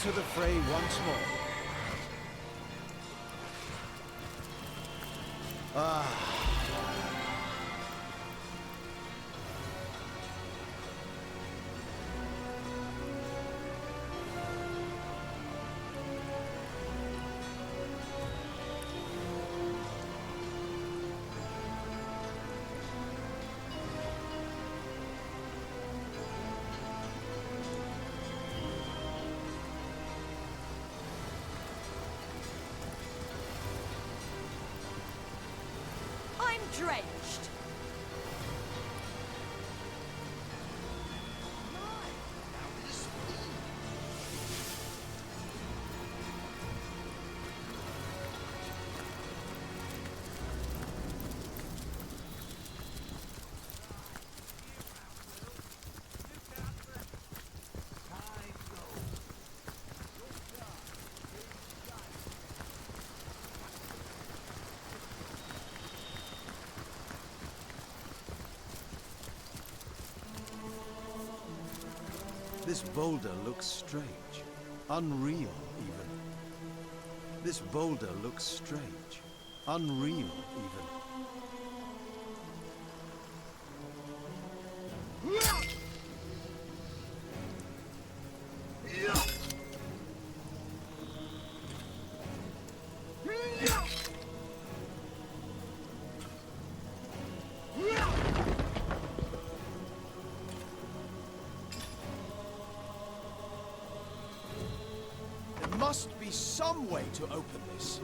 into the fray once more. Ah. Drenched. This boulder looks strange. Unreal, even. This boulder looks strange. Unreal, even. There must be some way to open this.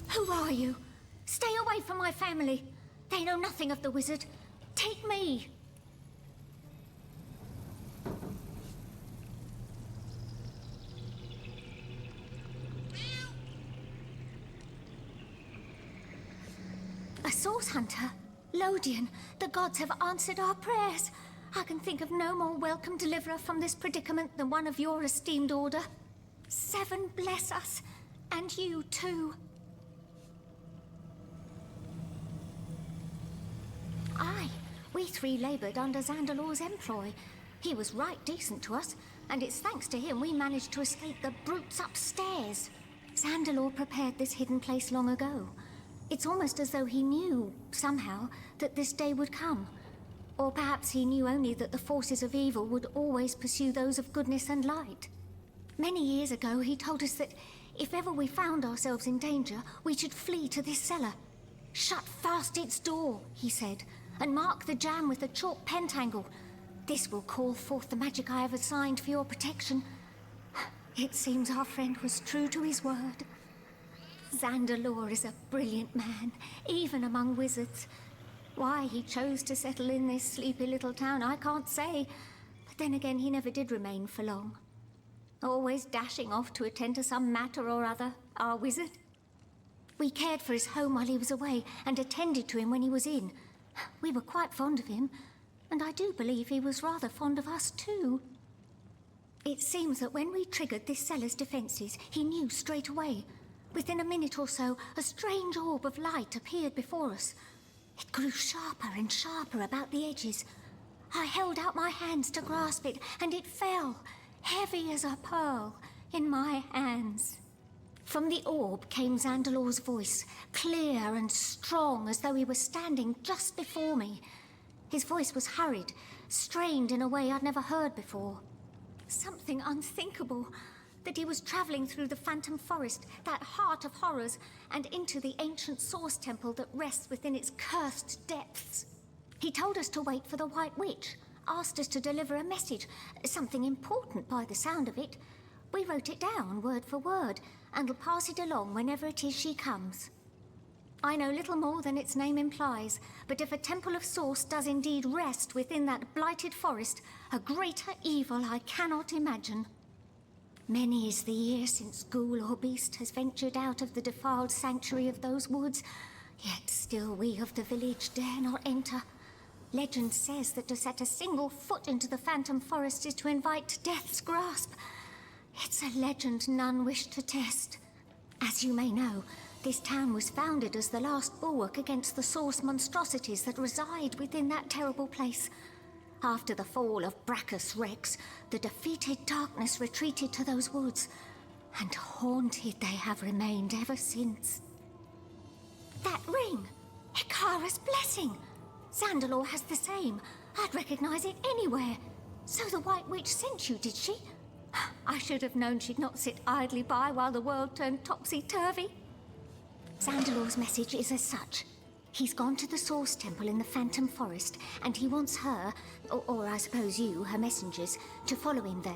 Who are you? Stay away from my family. They know nothing of the wizard. Take me. A source hunter? Lodian, the gods have answered our prayers. I can think of no more welcome deliverer from this predicament than one of your esteemed order. Seven bless us, and you too. Aye, we three laboured under Zandalor's employ. He was right decent to us, and it's thanks to him we managed to escape the brutes upstairs. Zandalor prepared this hidden place long ago. It's almost as though he knew, somehow, that this day would come. Or perhaps he knew only that the forces of evil would always pursue those of goodness and light. Many years ago, he told us that if ever we found ourselves in danger, we should flee to this cellar. Shut fast its door, he said, and mark the jam with a chalk pentangle. This will call forth the magic I have assigned for your protection. It seems our friend was true to his word. Zandalor is a brilliant man, even among wizards. Why he chose to settle in this sleepy little town, I can't say. But then again, he never did remain for long. Always dashing off to attend to some matter or other, our wizard. We cared for his home while he was away, and attended to him when he was in. We were quite fond of him, and I do believe he was rather fond of us too. It seems that when we triggered this cellar's defenses, he knew straight away. Within a minute or so, a strange orb of light appeared before us. It grew sharper and sharper about the edges. I held out my hands to grasp it, and it fell, heavy as a pearl, in my hands. From the orb came Zandalor's voice, clear and strong, as though he were standing just before me. His voice was hurried, strained in a way I'd never heard before. Something unthinkable. That he was traveling through the Phantom Forest, that heart of horrors, and into the ancient source temple that rests within its cursed depths. He told us to wait for the White Witch, asked us to deliver a message, something important by the sound of it. We wrote it down, word for word, and will pass it along whenever it is she comes. I know little more than its name implies, but if a temple of source does indeed rest within that blighted forest, a greater evil I cannot imagine. Many is the year since ghoul or beast has ventured out of the defiled sanctuary of those woods, yet still we of the village dare not enter. Legend says that to set a single foot into the Phantom Forest is to invite death's grasp. It's a legend none wish to test. As you may know, this town was founded as the last bulwark against the source monstrosities that reside within that terrible place. After the fall of Brachus Rex, the defeated darkness retreated to those woods, and haunted they have remained ever since. That ring! Hikara's blessing! Zandalore has the same. I'd recognize it anywhere. So the White Witch sent you, did she? I should have known she'd not sit idly by while the world turned topsy-turvy. Zandalore's message is as such. He's gone to the Source Temple in the Phantom Forest, and he wants her, or I suppose you, her messengers, to follow him there.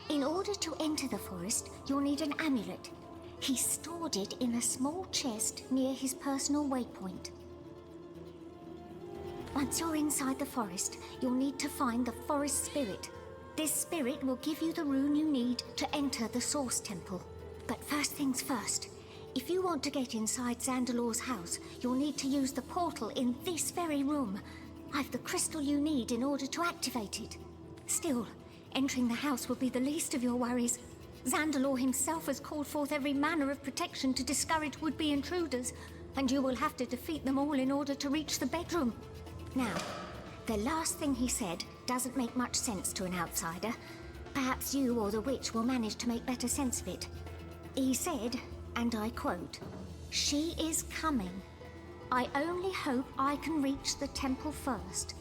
In order to enter the forest, you'll need an amulet. He stored it in a small chest near his personal waypoint. Once you're inside the forest, you'll need to find the Forest Spirit. This spirit will give you the rune you need to enter the Source Temple. But first things first, if you want to get inside Zandalore's house, you'll need to use the portal in this very room. I've the crystal you need in order to activate it. Still, entering the house will be the least of your worries. Zandalore himself has called forth every manner of protection to discourage would-be intruders, and you will have to defeat them all in order to reach the bedroom. Now, the last thing he said doesn't make much sense to an outsider. Perhaps you or the witch will manage to make better sense of it. He said, and I quote, "She is coming. I only hope I can reach the temple first.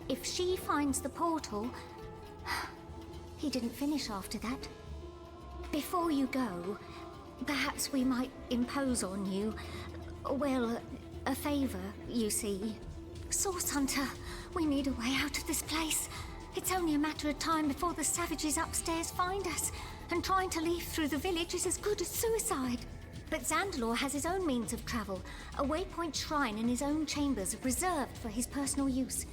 If she finds the portal..." He didn't finish after that. Before you go, perhaps we might impose on you, well, a favor, you see. Source Hunter, we need a way out of this place. It's only a matter of time before the savages upstairs find us, and trying to leave through the village is as good as suicide. But Zandalore has his own means of travel, a waypoint shrine in his own chambers reserved for his personal use.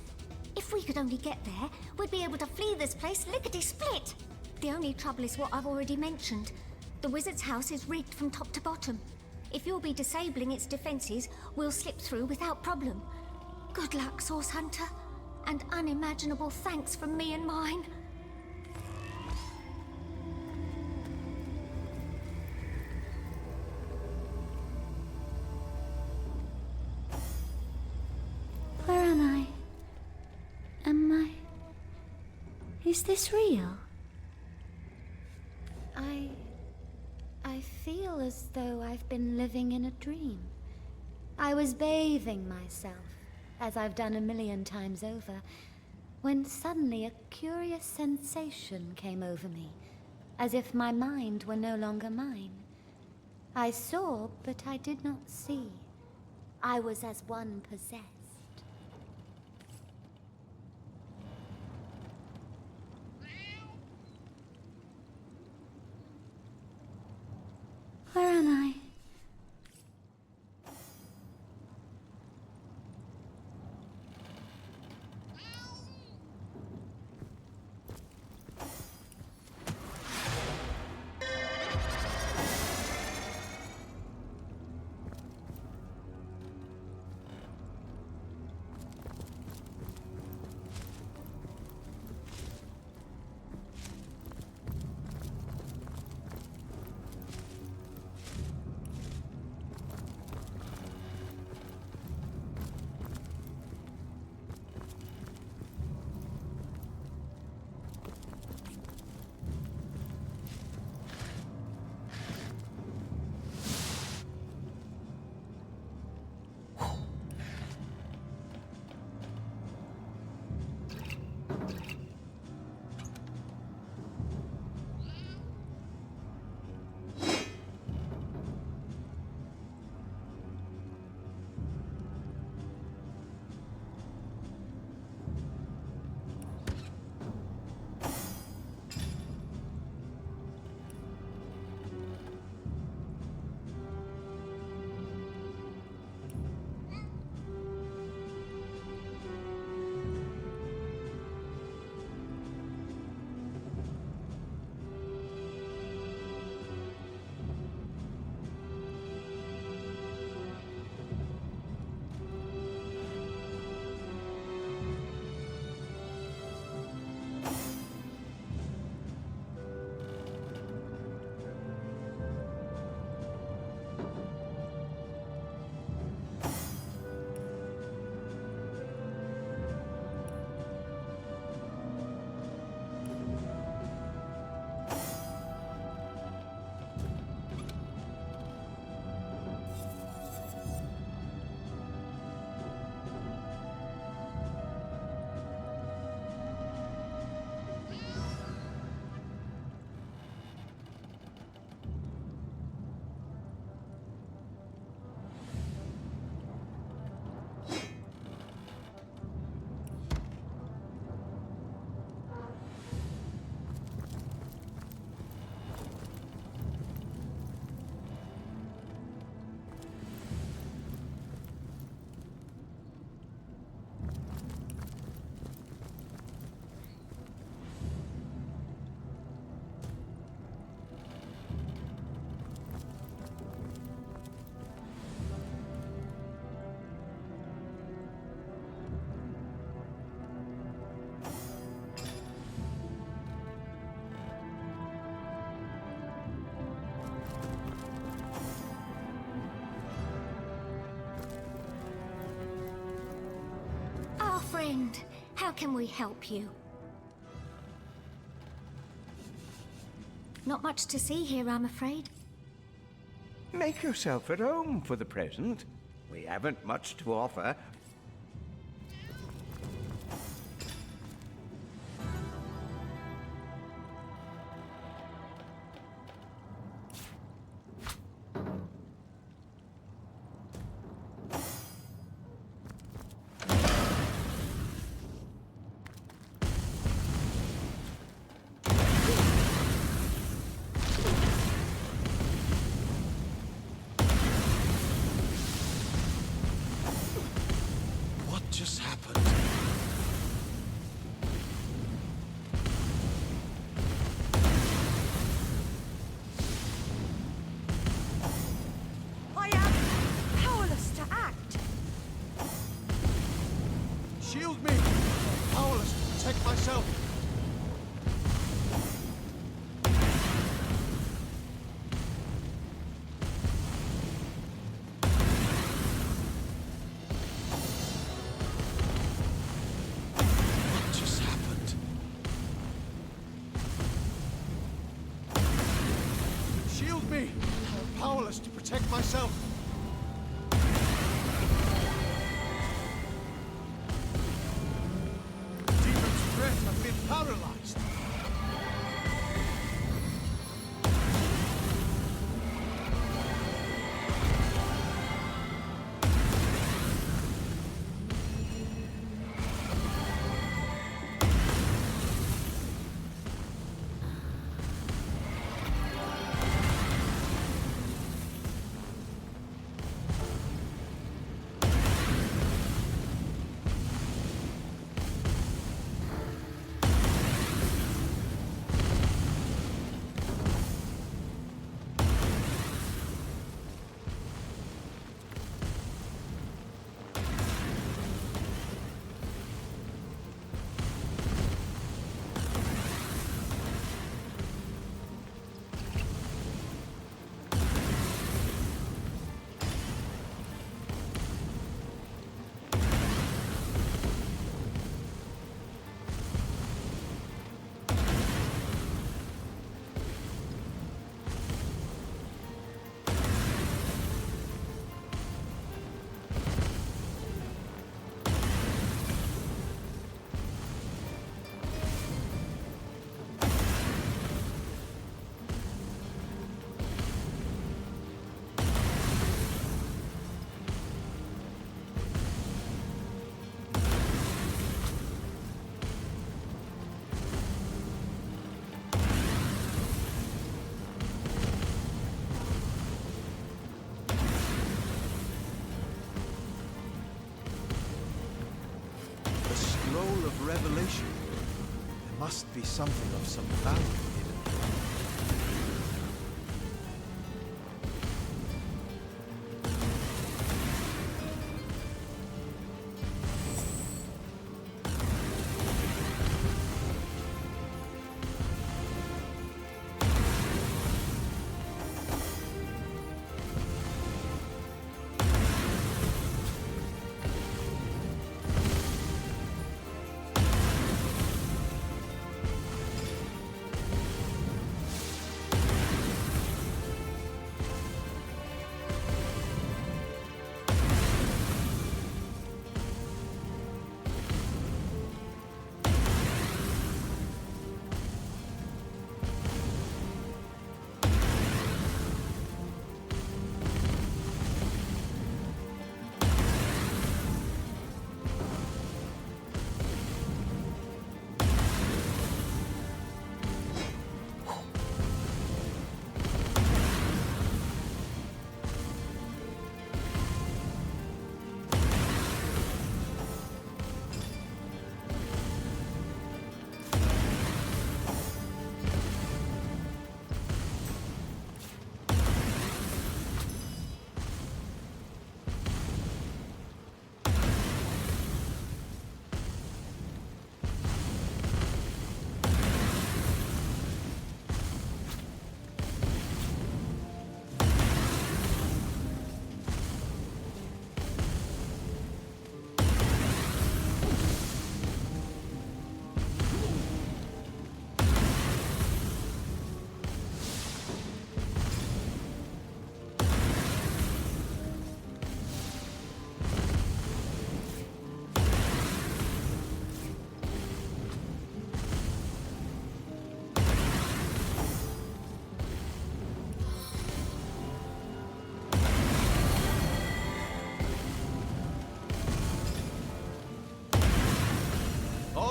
If we could only get there, we'd be able to flee this place lickety-split. The only trouble is what I've already mentioned. The wizard's house is rigged from top to bottom. If you'll be disabling its defenses, we'll slip through without problem. Good luck, Source Hunter, and unimaginable thanks from me and mine. Where am I? Is this real? I feel as though I've been living in a dream. I was bathing myself, as I've done a million times over, when suddenly a curious sensation came over me, as if my mind were no longer mine. I saw, but I did not see. I was as one possessed. Where am I? friend. How can we help you? Not much to see here, I'm afraid. Make yourself at home for the present. We haven't much to offer. What just happened? I am powerless to act. Shield me! I'm powerless to protect myself. What just happened? Shield me! I'm powerless to protect myself. Demon's breath have been paralyzed. Scroll of Revelation. There must be something of some value hidden.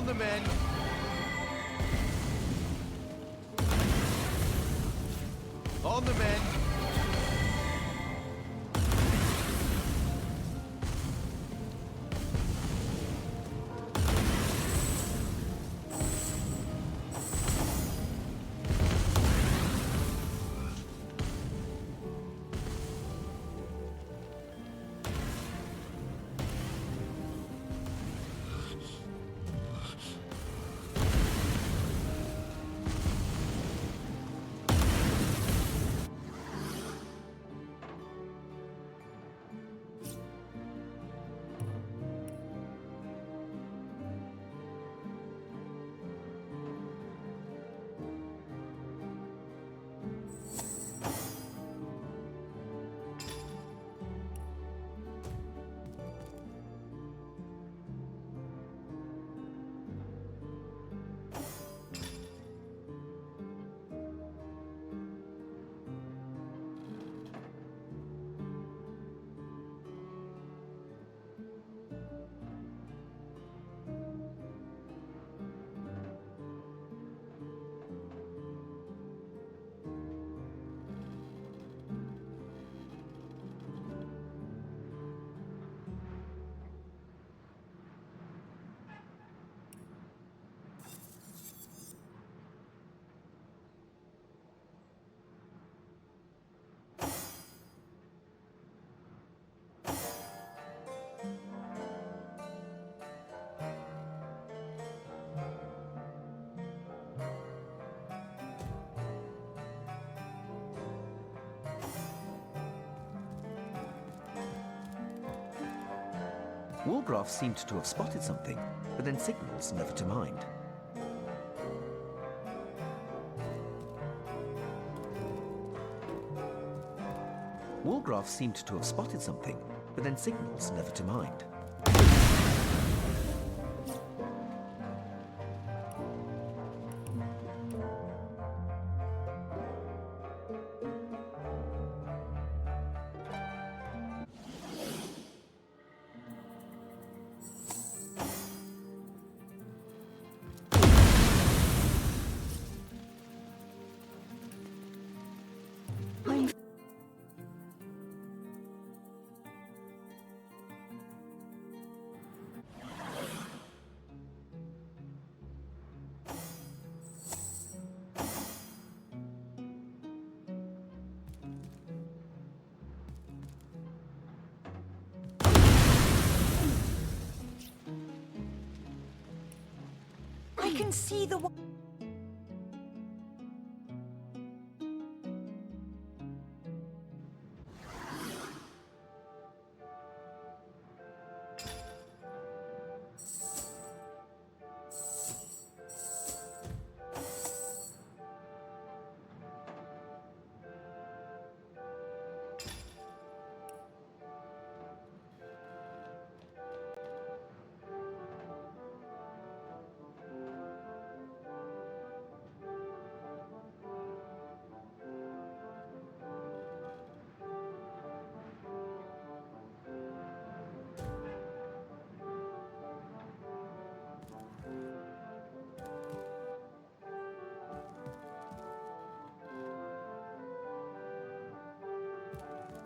On the men! On the men! Wargraf seemed to have spotted something, but then signals never to mind. Wargraf seemed to have spotted something, but then signals never to mind. I can see the...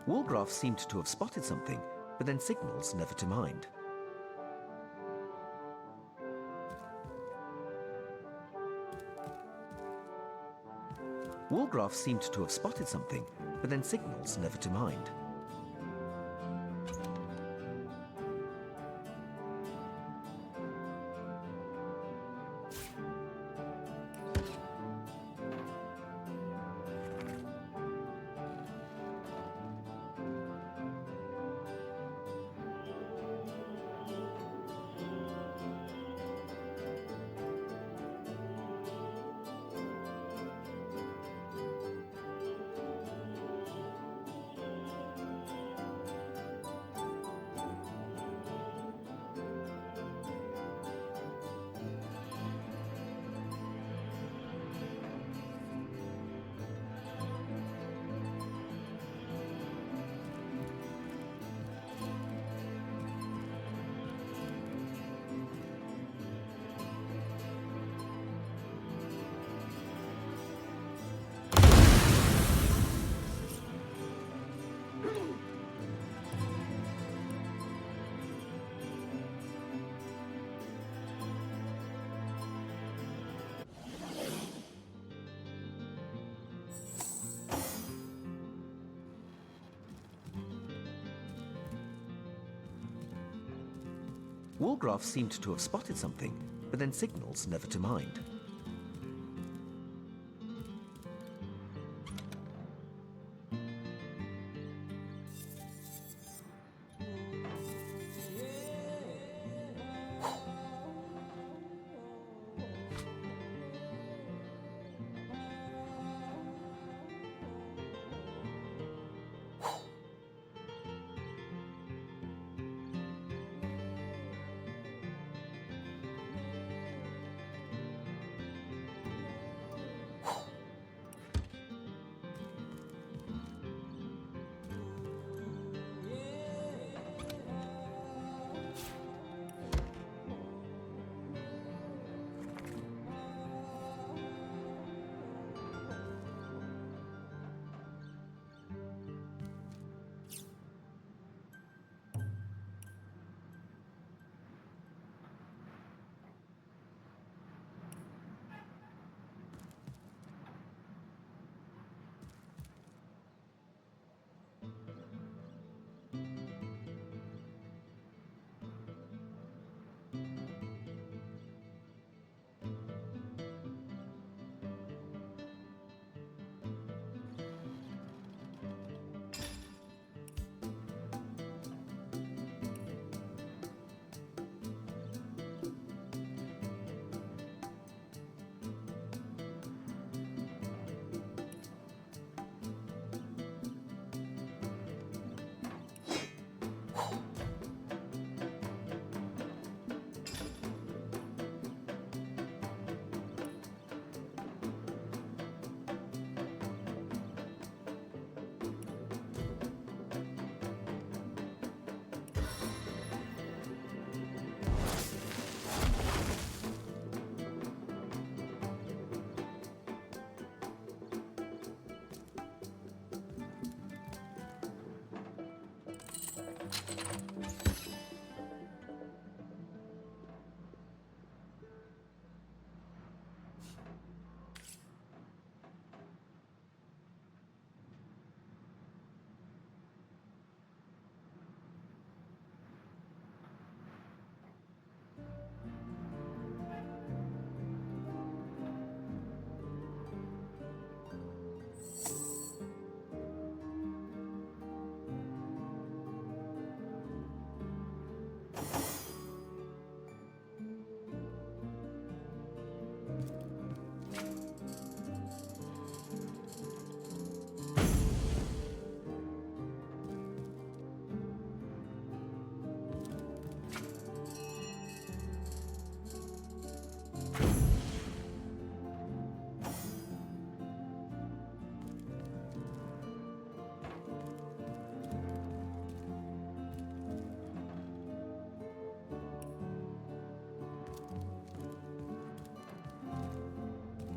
Wargraf seemed to have spotted something, but then signals never to mind. Wargraf seemed to have spotted something, but then signals never to mind. Woolgraf seemed to have spotted something, but then signals never to mind.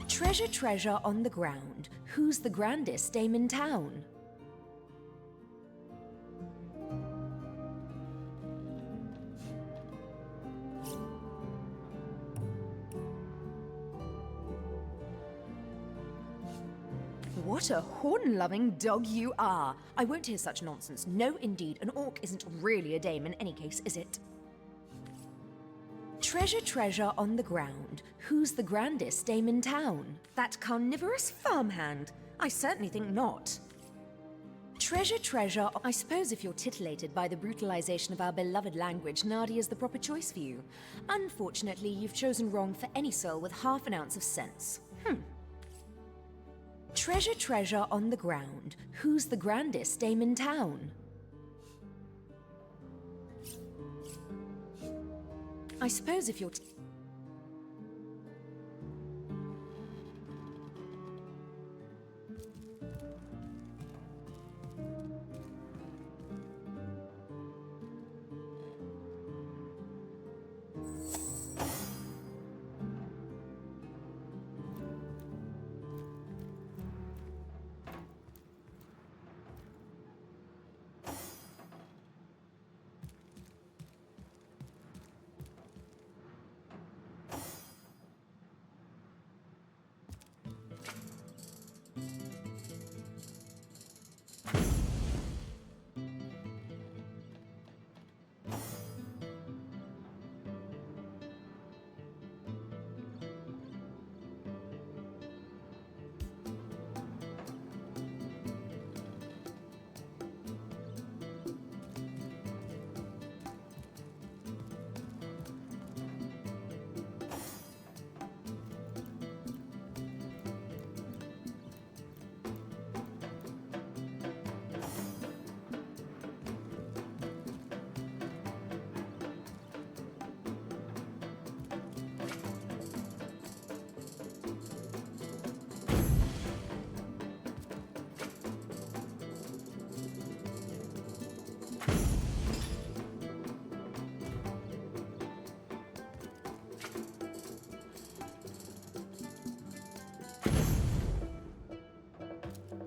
Treasure, treasure on the ground. Who's the grandest dame in town? What a horn-loving dog you are! I won't hear such nonsense. No, indeed, an orc isn't really a dame in any case, is it? Treasure, treasure on the ground. Who's the grandest dame in town? That carnivorous farmhand? I certainly think not. Treasure, treasure. I suppose if you're titillated by the brutalization of our beloved language, Nadia's the proper choice for you. Unfortunately, you've chosen wrong for any soul with half an ounce of sense. Treasure, treasure on the ground. Who's the grandest dame in town? I suppose if you're...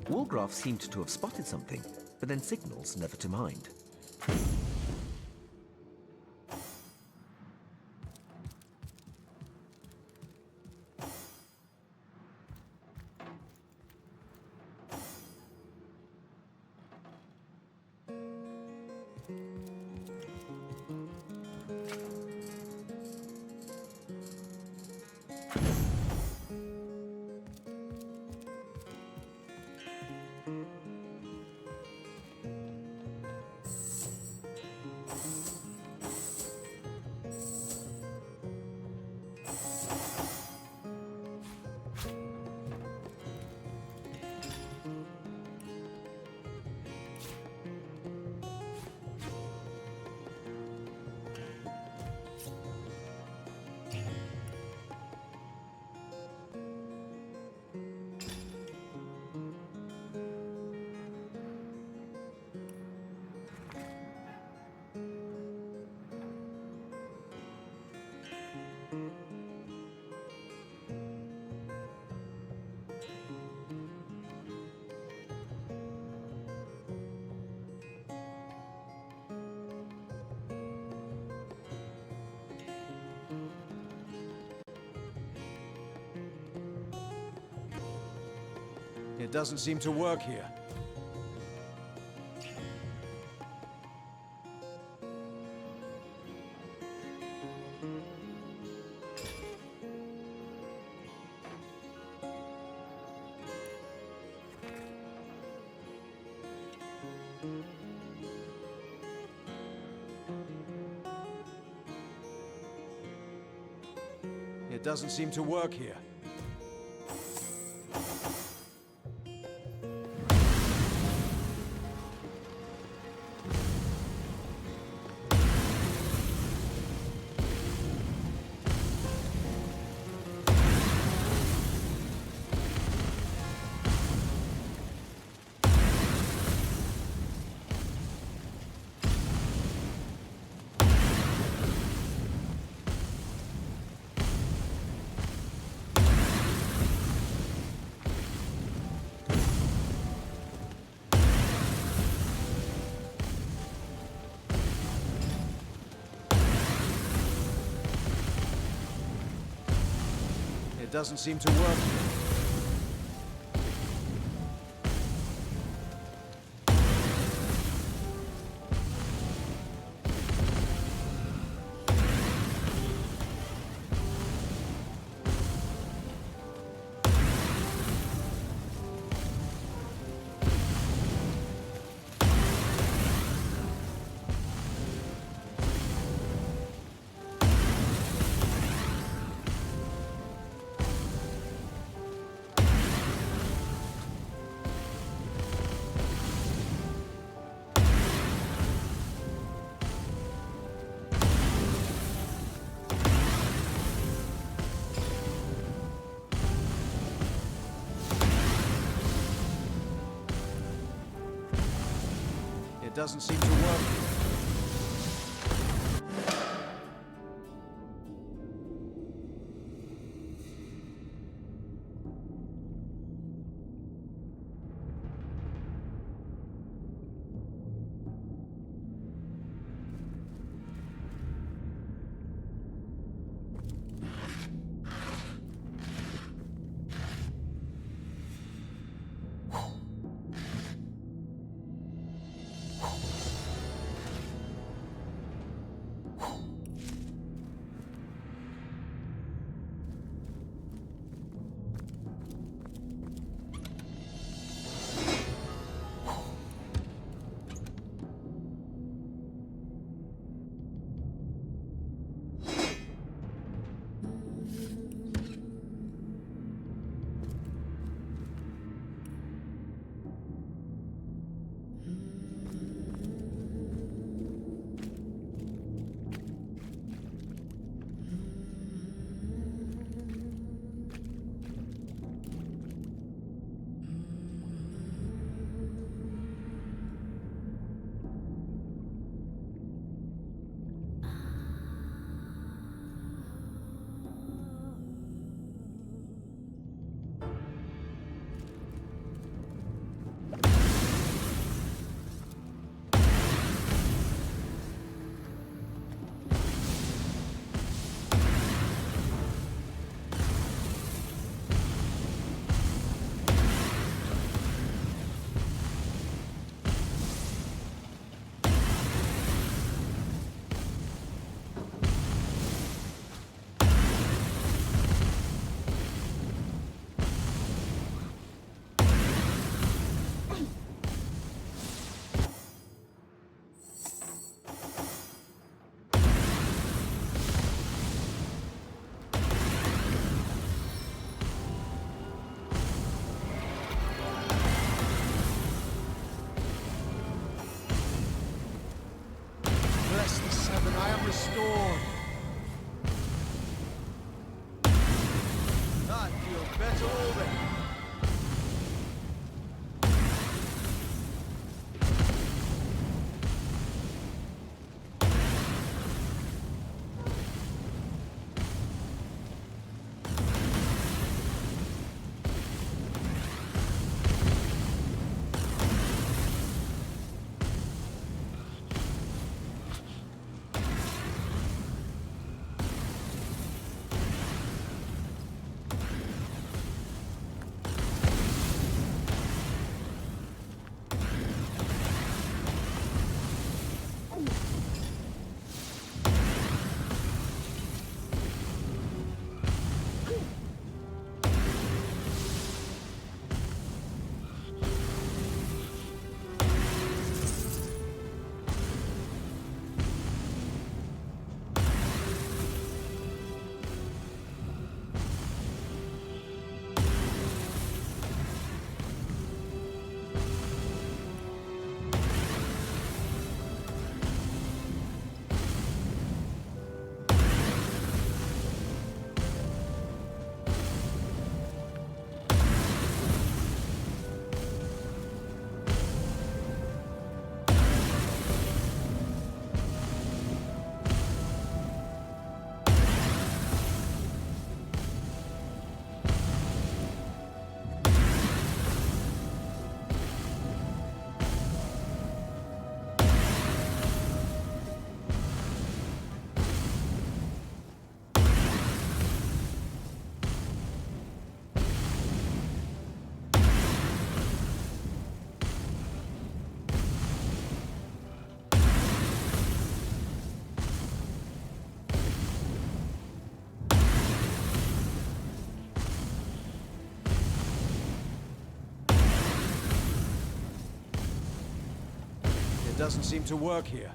Woolgraf seemed to have spotted something, but then signals never to mind. It doesn't seem to work here. It doesn't seem to work here. It doesn't seem to work. It doesn't seem to work. It doesn't seem to work here.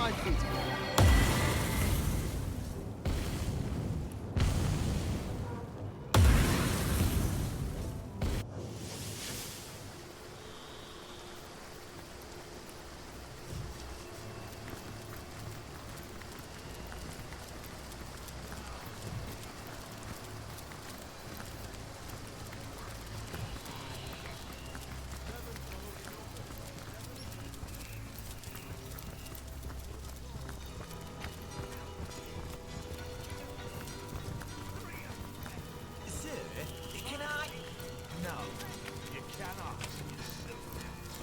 my feet.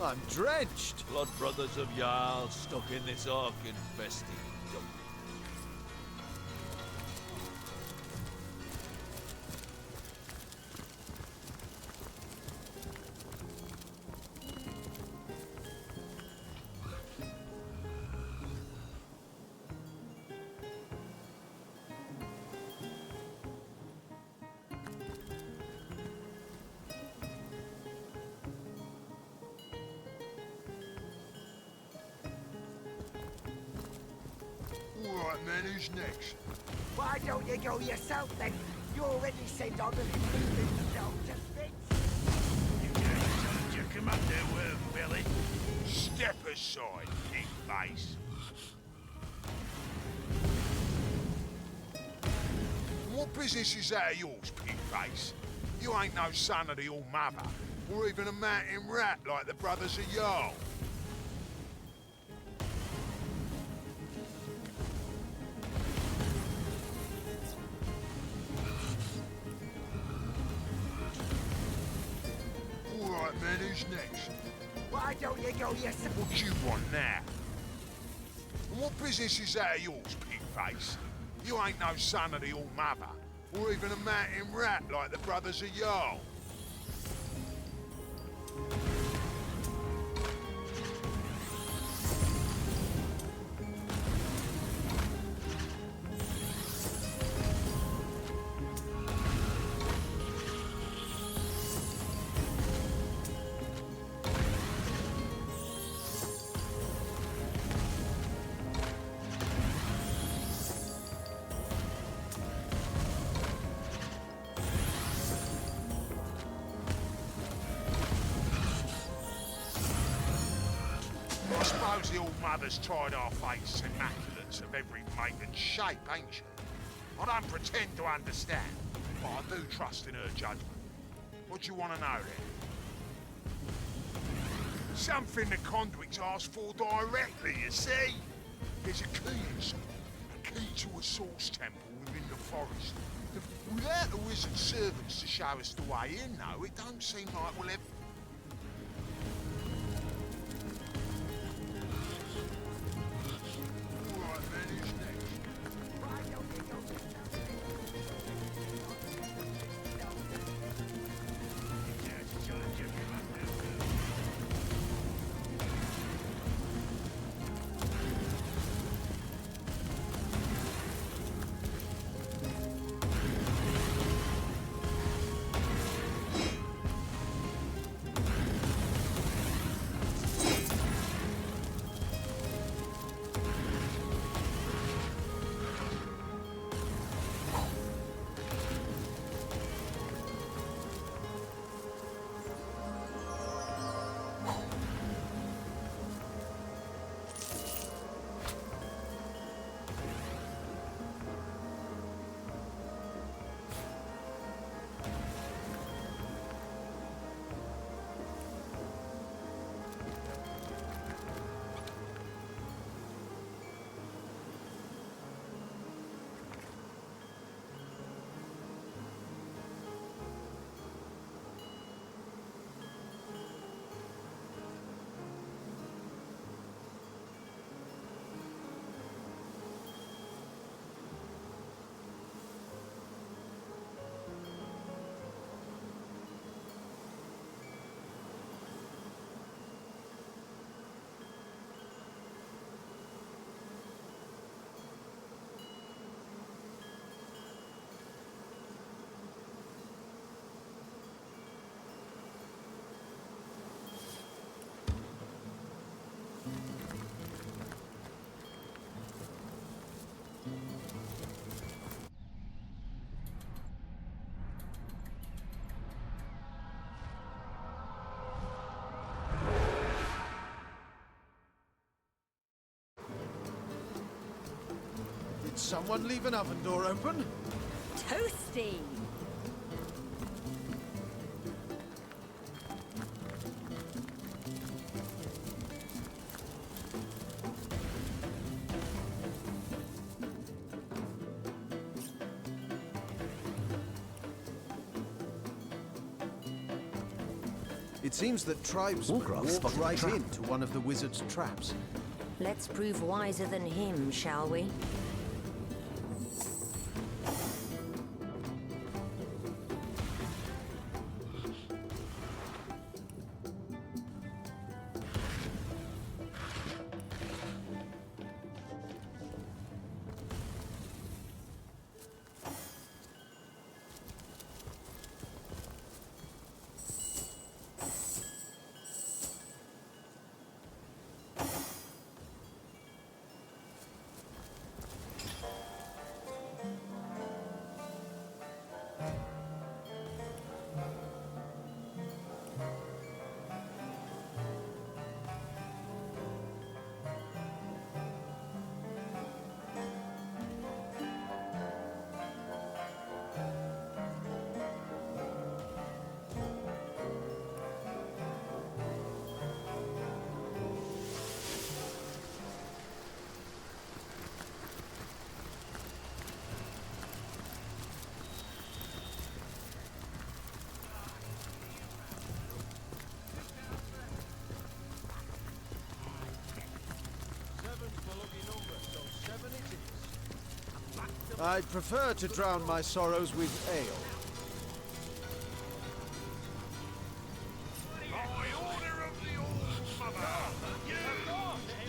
I'm drenched. Blood brothers of Jarl stuck in this orc-infested dump. Alright, man, who's next? Why don't you go yourself then? You already sent on the moving yourself to fix. You told you come up there with Billy. Step aside, pig face. What business is that of yours, pig face? You ain't no son of the All-Mother, or even a mountain rat like the brothers of Jarl. Alright, man, who's next? Why don't you go yourself? What do you want now? And what business is that of yours, pig face? You ain't no son of the All-Mother, or even a mountain rat like the brothers of Jarl. I suppose the All-Mother's tried our fates immaculates of every make and shape, ain't she? I don't pretend to understand, but I do trust in her judgment. What do you want to know then? Something the conduits asked for directly, you see? There's a key inside, a key to a source temple within the forest. Without the wizard's servants to show us the way in, though, it don't seem like we'll ever... Alright, man, who's next? Why don't you go yourself? someone leave an oven door open? Toasty! It seems that tribesmen Wolgraff walked spotted the right trap. into one of the wizard's traps. Let's prove wiser than him, shall we? I'd prefer to drown my sorrows with ale. By order of the All-Mother, you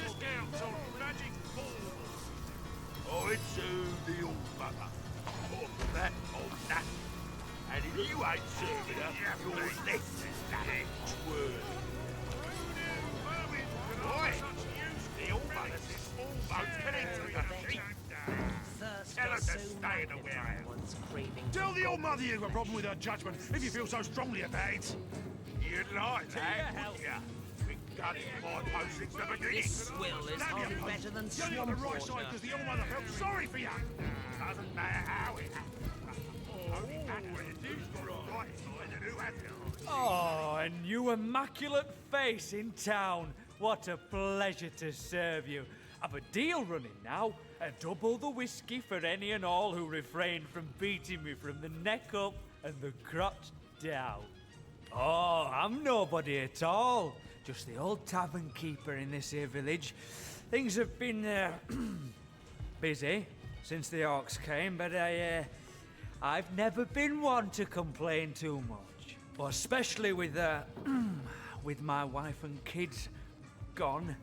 discounts on magic balls. I serve the All-Mother. On that, on that. And if you ain't serving her, you're less than that. Word. Right. The All-Mother's almost connected to the sheep. Tell her to stay in the warehouse. Tell the old mother you've a problem with her judgment if you feel so strongly about it. You'd like that, wouldn't ya? We got it my post since the beginning. This will is hardly better than You're only on the swamp right side water. because the old mother felt sorry for you. Doesn't matter how it happens. Only matters who's got the right side and who hasn't. Oh, a new immaculate face in town. What a pleasure to serve you. I've a deal running now. Double the whiskey for any and all who refrain from beating me from the neck up and the crotch down. Oh, I'm nobody at all. Just the old tavern keeper in this here village. Things have been busy since the orcs came, but I've never been one to complain too much. Well, especially with with my wife and kids gone.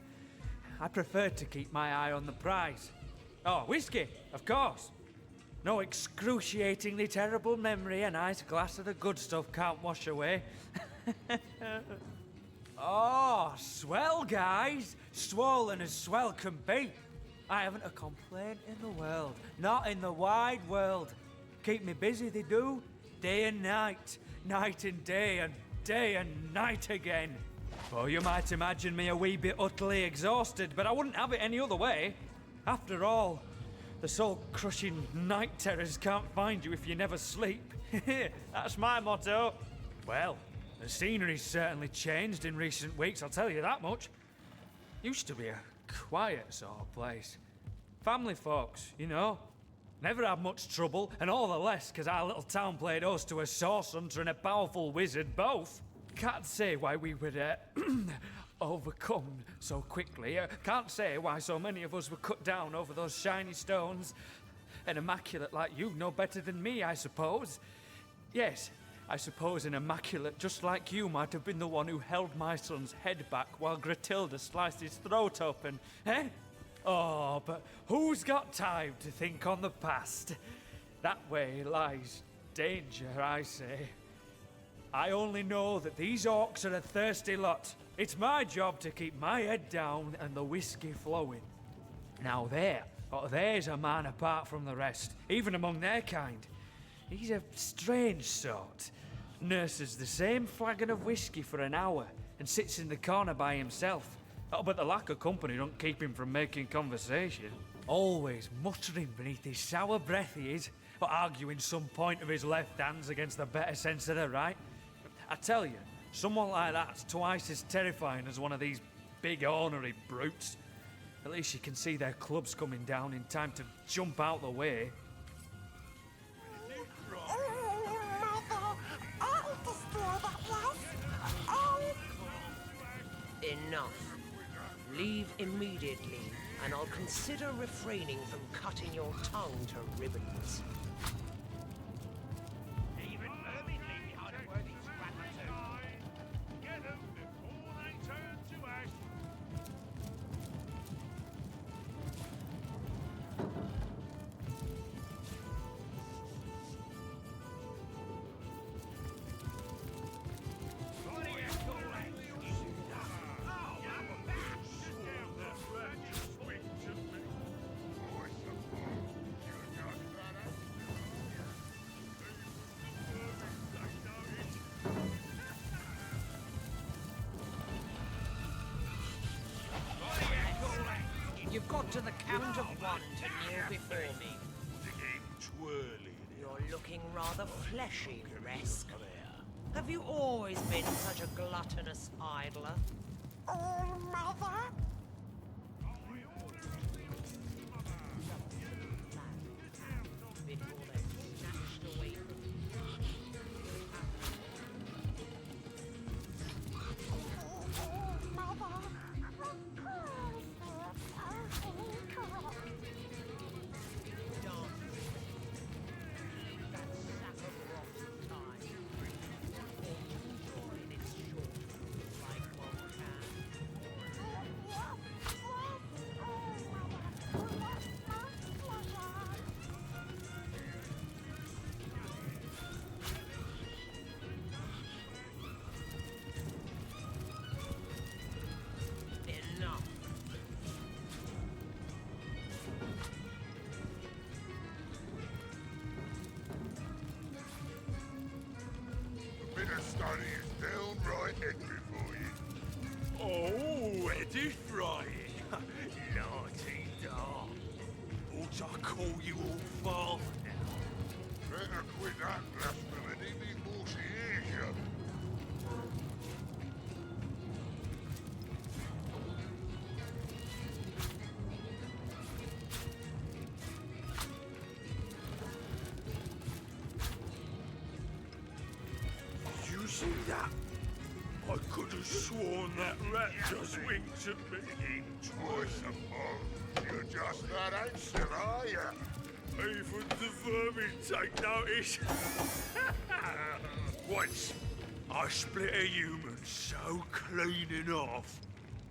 I prefer to keep my eye on the prize. Oh, whiskey, of course. No excruciatingly terrible memory a nice glass of the good stuff can't wash away. Oh, swell, guys. Swollen as swell can be. I haven't a complaint in the world. Not in the wide world. Keep me busy, they do. Day and night. Night and day and night again. Oh, you might imagine me a wee bit utterly exhausted, but I wouldn't have it any other way. After all, the soul-crushing night terrors can't find you if you never sleep. That's my motto. Well, the scenery's certainly changed in recent weeks, I'll tell you that much. Used to be a quiet sort of place. Family folks, you know. Never had much trouble, and all the less because our little town played host to a source hunter and a powerful wizard both. Can't say why we were overcome so quickly. Can't say why so many of us were cut down over those shiny stones. An immaculate like you know better than me, I suppose. Yes, I suppose an immaculate just like you might have been the one who held my son's head back while Gratilda sliced his throat open, eh? Oh, but who's got time to think on the past? That way lies danger, I say. I only know that these orcs are a thirsty lot. It's my job to keep my head down and the whiskey flowing. Now there's a man apart from the rest, even among their kind. He's a strange sort. Nurses the same flagon of whiskey for an hour and sits in the corner by himself. Oh, but the lack of company don't keep him from making conversation. Always muttering beneath his sour breath he is, but arguing some point of his left hands against the better sense of the right. I tell you, someone like that's twice as terrifying as one of these big ornery brutes. At least you can see their clubs coming down in time to jump out the way. Enough. Leave immediately, and I'll consider refraining from cutting your tongue to ribbons. Even Hermit leave behind a worthy scrap or two. Get them before they turn to ash. You've got to the count of one to kneel before me. You're looking rather fleshy, Resk. Have you always been such a gluttonous idler? Oh, Mother! Before they're snatched away from you. Study is downright angry for you. Oh, Eddie Fry. Naughty dog. Ought I call you all father now? Better quit that blasphemy before she hears you. You see that? I could have sworn that rat just winked at me. Twice a month. You're just that ancient, are you? Even the vermin take notice. Once, I split a human so clean and off,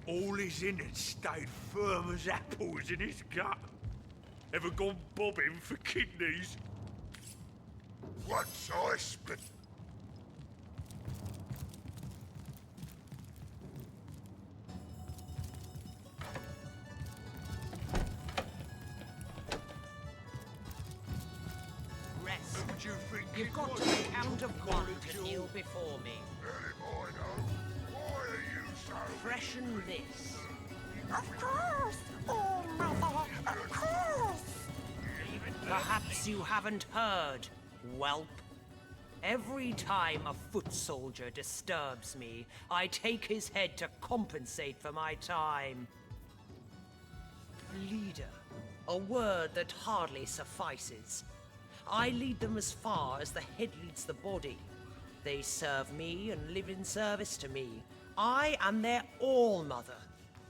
all his innards stayed firm as apples in his gut. Ever gone bobbing for kidneys? Once I split... Rest. You think You've got to the count of one to kneel before me. Why are you so... Freshen this. Of course! Oh, Mother, of course! Perhaps you haven't heard, whelp. Every time a foot soldier disturbs me, I take his head to compensate for my time. Leader, a word that hardly suffices. I lead them as far as the head leads the body. They serve me and live in service to me. I am their all-mother,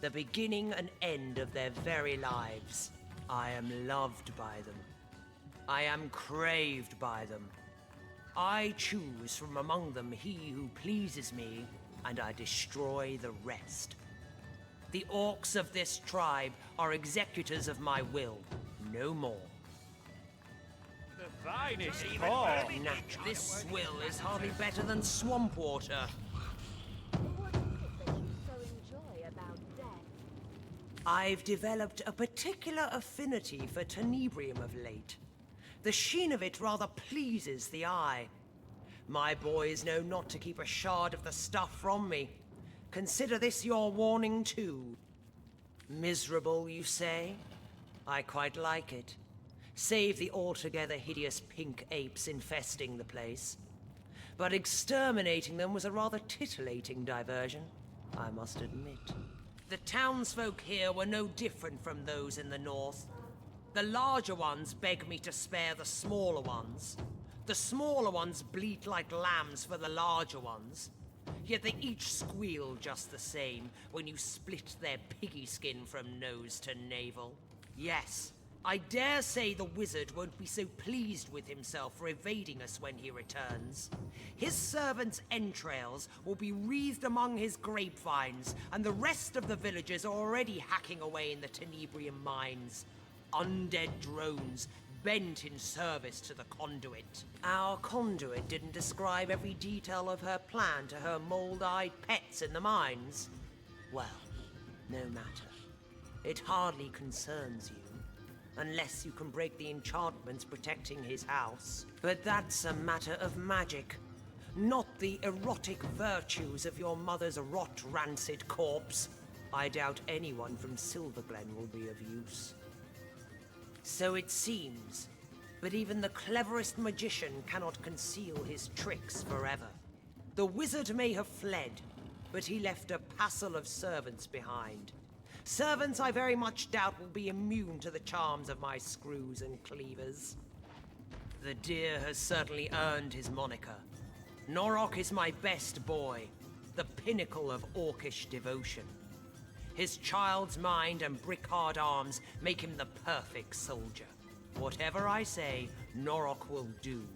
the beginning and end of their very lives. I am loved by them. I am craved by them. I choose from among them he who pleases me, and I destroy the rest. The orcs of this tribe are executors of my will, no more. The finest form. Natch, this swill is hardly better than swamp water. I've developed a particular affinity for tenebrium of late. The sheen of it rather pleases the eye. My boys know not to keep a shard of the stuff from me. Consider this your warning too. Miserable, you say? I quite like it. Save the altogether hideous pink apes infesting the place. But exterminating them was a rather titillating diversion, I must admit. The townsfolk here were no different from those in the north. The larger ones beg me to spare the smaller ones. The smaller ones bleat like lambs for the larger ones. Yet they each squeal just the same when you split their piggy skin from nose to navel. Yes, I dare say the wizard won't be so pleased with himself for evading us when he returns. His servants' entrails will be wreathed among his grapevines, and the rest of the villagers are already hacking away in the Tenebrium mines. Undead drones bent in service to the conduit. Our conduit didn't describe every detail of her plan to her mold-eyed pets in the mines. Well, no matter. It hardly concerns you. Unless you can break the enchantments protecting his house. But that's a matter of magic, not the erotic virtues of your mother's rot-rancid corpse. I doubt anyone from Silverglen will be of use. So it seems, but even the cleverest magician cannot conceal his tricks forever. The wizard may have fled, but he left a passel of servants behind. Servants I very much doubt will be immune to the charms of my screws and cleavers. The deer has certainly earned his moniker. Norok is my best boy, the pinnacle of orcish devotion. His child's mind and brick-hard arms make him the perfect soldier. Whatever I say, Norok will do,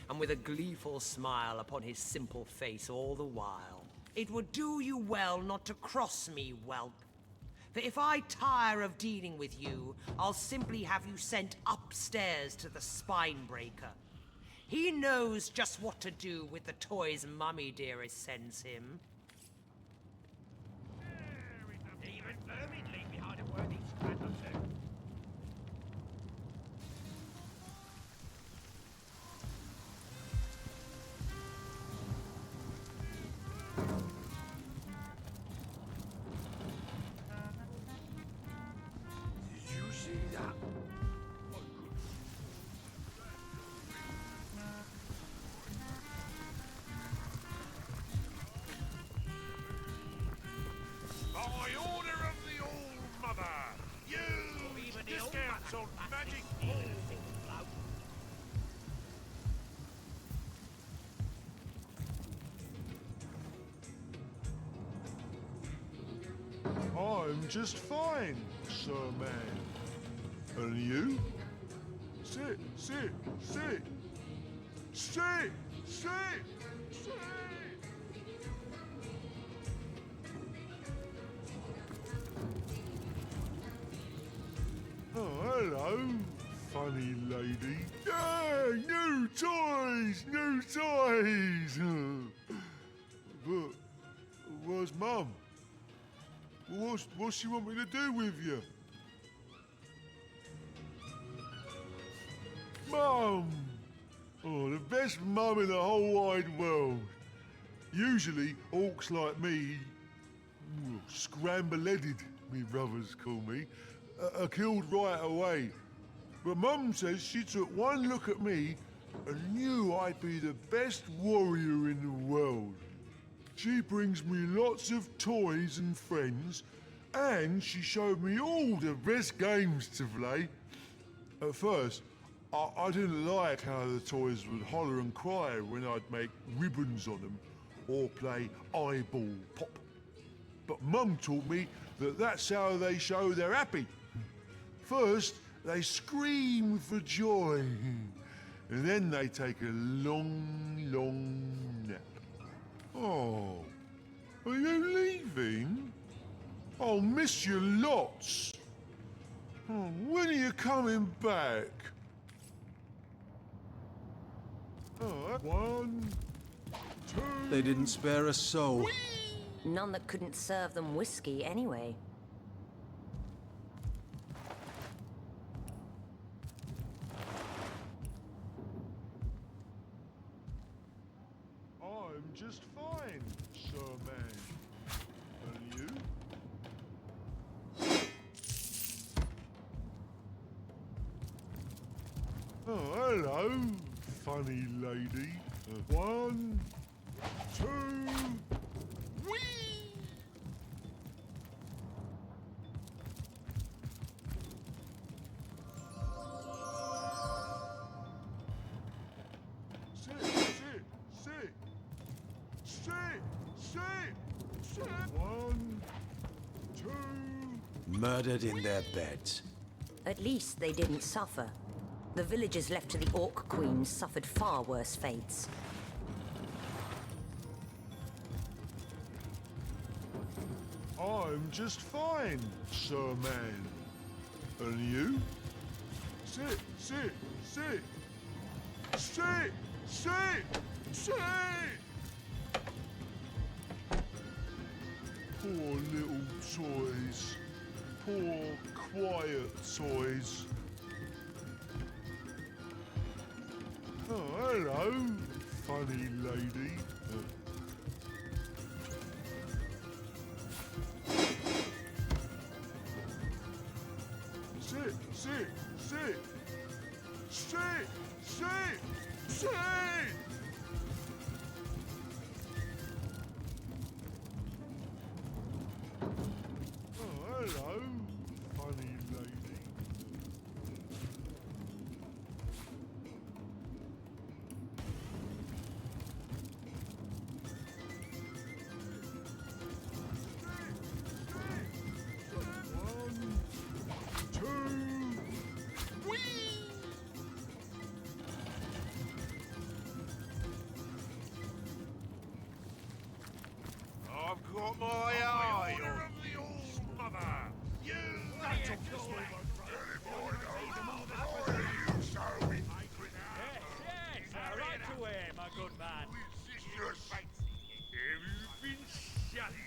and with a gleeful smile upon his simple face all the while. It would do you well not to cross me, whelp. For if I tire of dealing with you, I'll simply have you sent upstairs to the Spinebreaker. He knows just what to do with the toys Mummy Dearest sends him. Even vermin leave behind a worthy scrap of food. Did you see that? By order of the All-Mother, you discounts on magic I'm just fine, sir man. And you? Sit, sit, sit. Sit, sit, sit. Oh, hello, funny lady. Yeah, new toys, new toys. But where's Mum? What's she want me to do with you? Mum! Oh, the best mum in the whole wide world. Usually, orcs like me, scramble-headed, me brothers call me, are killed right away. But Mum says she took one look at me and knew I'd be the best warrior in the world. She brings me lots of toys and friends, and she showed me all the best games to play. At first, I didn't like how the toys would holler and cry when I'd make ribbons on them, or play eyeball pop. But Mum taught me that that's how they show they're happy. First, they scream for joy, and then they take a long, long nap. Oh, are you leaving? I'll miss you lots. Oh, when are you coming back? Oh, 1, 2... They didn't spare a soul. None that couldn't serve them whiskey anyway. I'm just fine, sir man. And you? Oh, hello, funny lady. 1, 2, whee! Sit. 1, 2. Murdered in their beds. At least they didn't suffer. The villagers left to the Orc Queens suffered far worse fates. I'm just fine, sir man. And you? Sit. Poor little toys. Poor, quiet toys. Oh, hello, funny lady. Sit! Oh, hello, funny lady. I've got my eye on the old mother. You Right away, my good man. You've been shutting.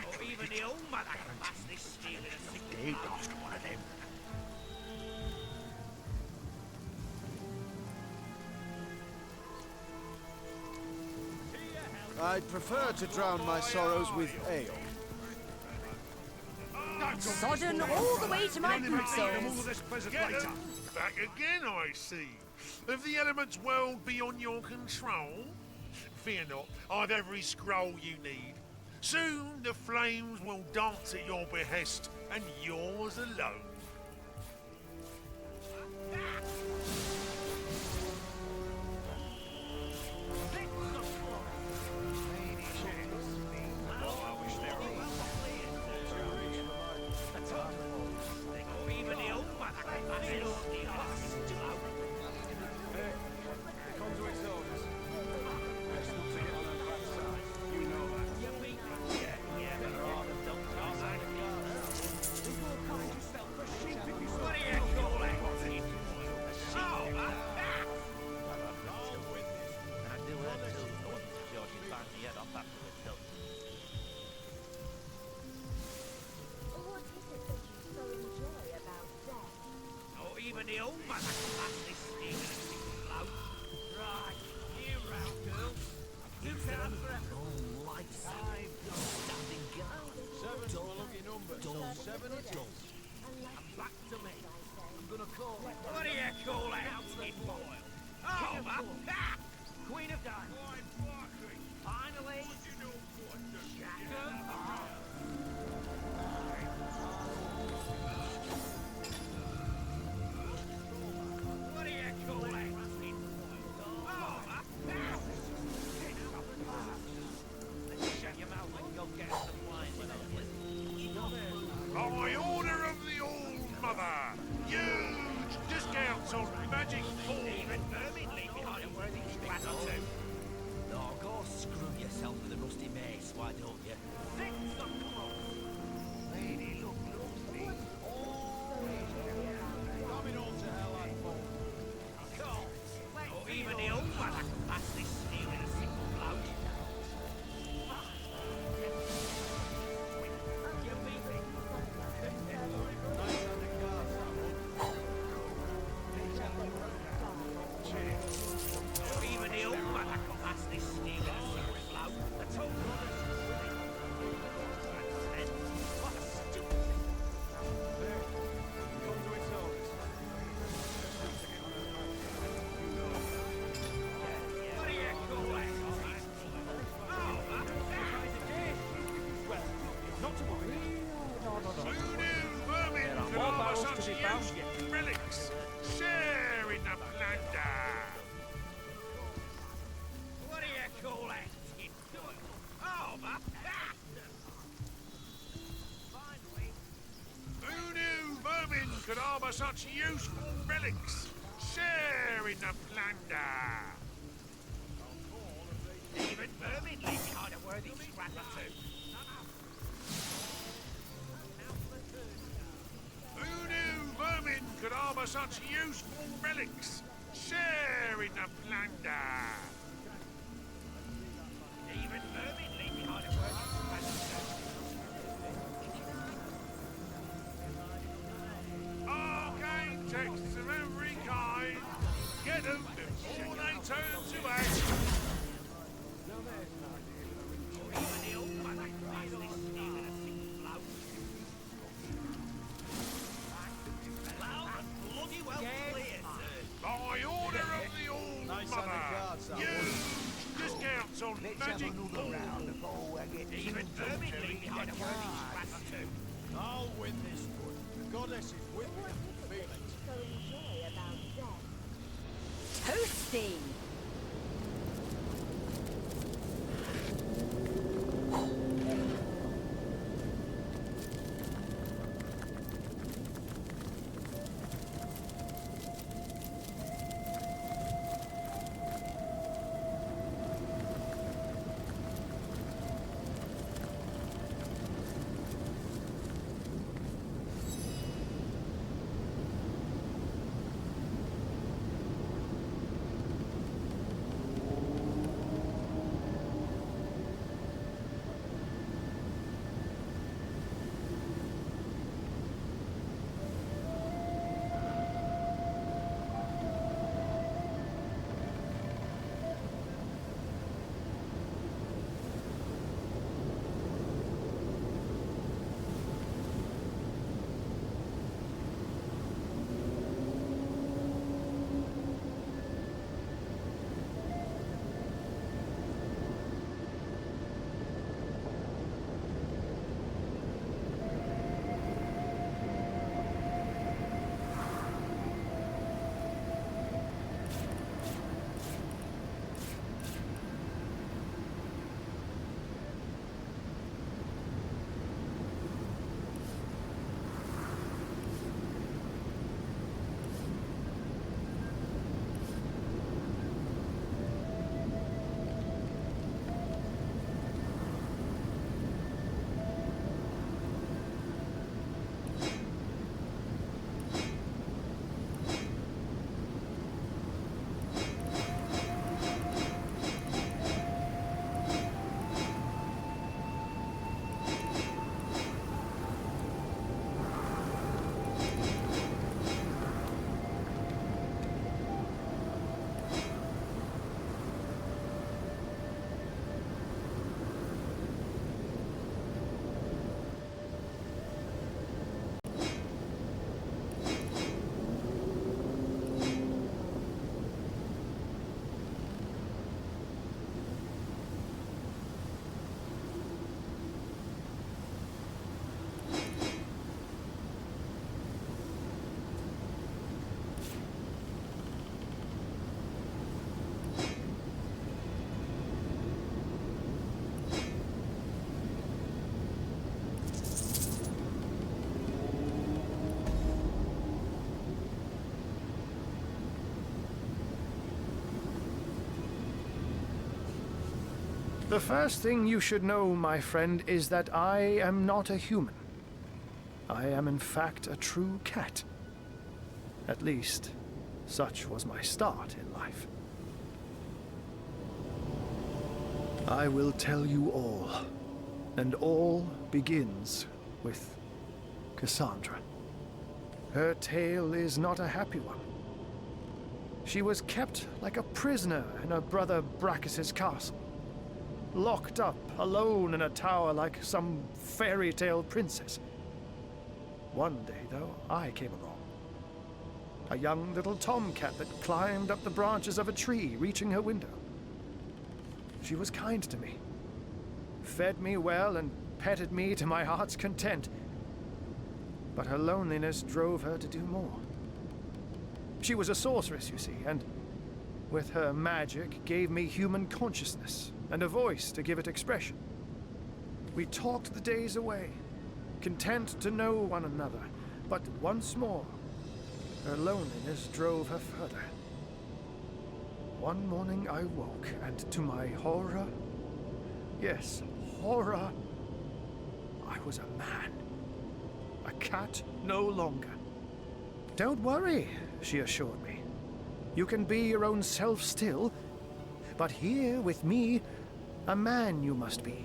Or even the old mother can pass this stealing a sick They lost one of them. I'd prefer to drown my sorrows with ale. Sodden all the way to my boot soles. Back again, I see. Of the elements world beyond your control? Fear not, I've every scroll you need. Soon the flames will dance at your behest, and yours alone. or even the old mother can pass this stealing a sick Even the old mother can pass this stealing a sick blow. Right, you round, girl. You can have for it. Standing guard. 7's my lucky number. 7 it is. And back to me. I'm gonna call it. What do you call that, in boil? Oh, Queen of Diamonds. Finally. What do you call that, in boil? Oh, let's shut your mouth and go get some wine with us. By order of the Old Mother, huge discounts on magic balls. Even vermin leave behind a worthy splat or two. No, go screw yourself with a rusty mace, why don't you? Six o'clock. Lady, look. Coming on to hell, I fall. Or even the old mother can pass this stealing a single blow. Or even the old mother can pass this stealing a single blow. such useful relics. Share in the plunder. What do you call that? Oh, but Who knew vermin could harbour such useful relics? Share in the plunder. even vermin leave behind a worthy scrap or two. Who knew vermin could harbour such useful relics? Share in the plunder. Even vermin leave behind a worthy scrap or two. Arcane texts of every kind. Get them before they turn to ash. By order of the All-Mother, huge discounts on magic balls. Even vermin leave behind a worthy scrap or two. I'll win this one. The goddess is with me. Feel it. Toasty! The first thing you should know, my friend, is that I am not a human. I am in fact a true cat. At least, such was my start in life. I will tell you all, and all begins with Cassandra. Her tale is not a happy one. She was kept like a prisoner in her brother Brachus's castle. Locked up, alone in a tower like some fairy tale princess. One day, though, I came along. A young little tomcat that climbed up the branches of a tree, reaching her window. She was kind to me, fed me well and petted me to my heart's content. but her loneliness drove her to do more. She was a sorceress, you see, and with her magic gave me human consciousness and a voice to give it expression. We talked the days away, content to know one another, but once more, her loneliness drove her further. One morning I woke, and to my horror, yes, horror, I was a man. A cat no longer. Don't worry, she assured me. You can be your own self still, but here with me, a man you must be.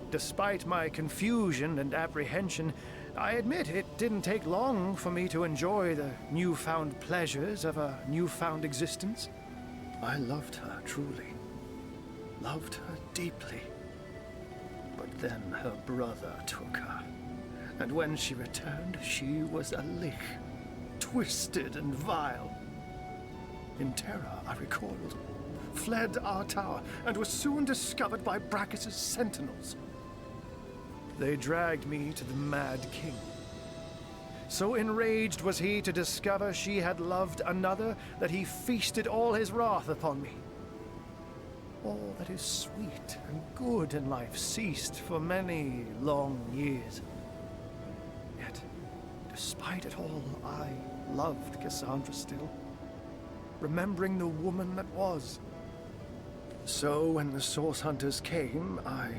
Despite my confusion and apprehension, I admit it didn't take long for me to enjoy the newfound pleasures of a newfound existence. I loved her truly. Loved her deeply. But then her brother took her. And when she returned, she was a lich, twisted and vile. In terror, I recoiled, fled our tower, and was soon discovered by Brachus's sentinels. They dragged me to the Mad King. So enraged was he to discover she had loved another that he feasted all his wrath upon me. All that is sweet and good in life ceased for many long years. Yet, despite it all, I loved Cassandra still, remembering the woman that was. So when the Source Hunters came, I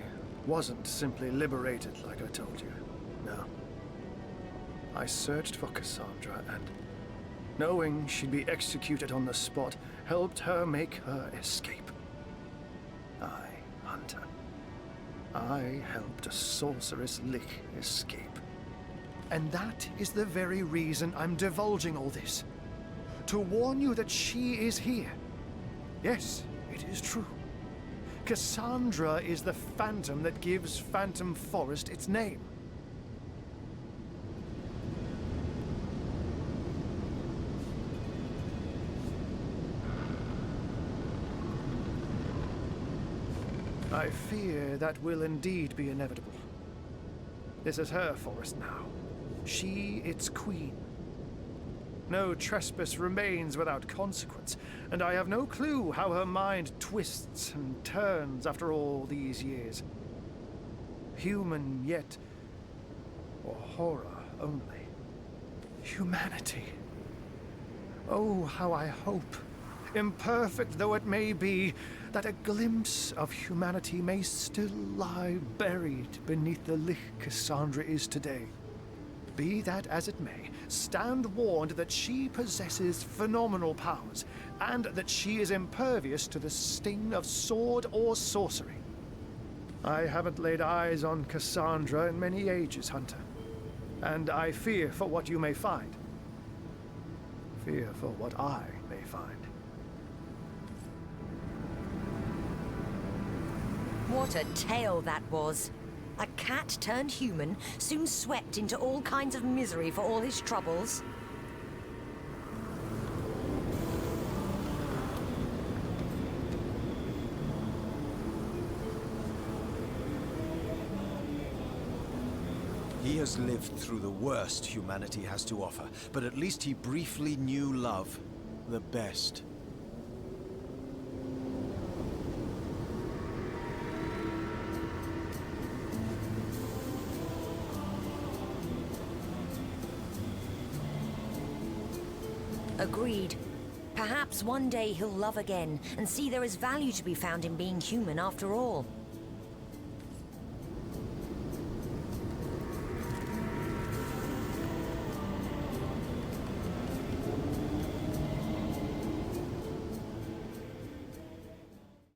wasn't simply liberated like I told you. No. I searched for Cassandra and, knowing she'd be executed on the spot, helped her make her escape. I, Hunter. I helped a sorceress lich escape. And that is the very reason I'm divulging all this. To warn you that she is here. Yes, it is true. Cassandra is the phantom that gives Phantom Forest its name. I fear that will indeed be inevitable. This is her forest now. She its queen. No trespass remains without consequence, and I have no clue how her mind twists and turns after all these years. Human yet, or horror only. Humanity. Oh, how I hope, imperfect though it may be, that a glimpse of humanity may still lie buried beneath the lich Cassandra is today. Be that as it may, stand warned that she possesses phenomenal powers, and that she is impervious to the sting of sword or sorcery. I haven't laid eyes on Cassandra in many ages, Hunter, and I fear for what you may find. Fear for what I may find. What a tale that was. A cat turned human, soon swept into all kinds of misery for all his troubles. He has lived through the worst humanity has to offer, but at least he briefly knew love. The best. Agreed. Perhaps one day he'll love again and see there is value to be found in being human after all.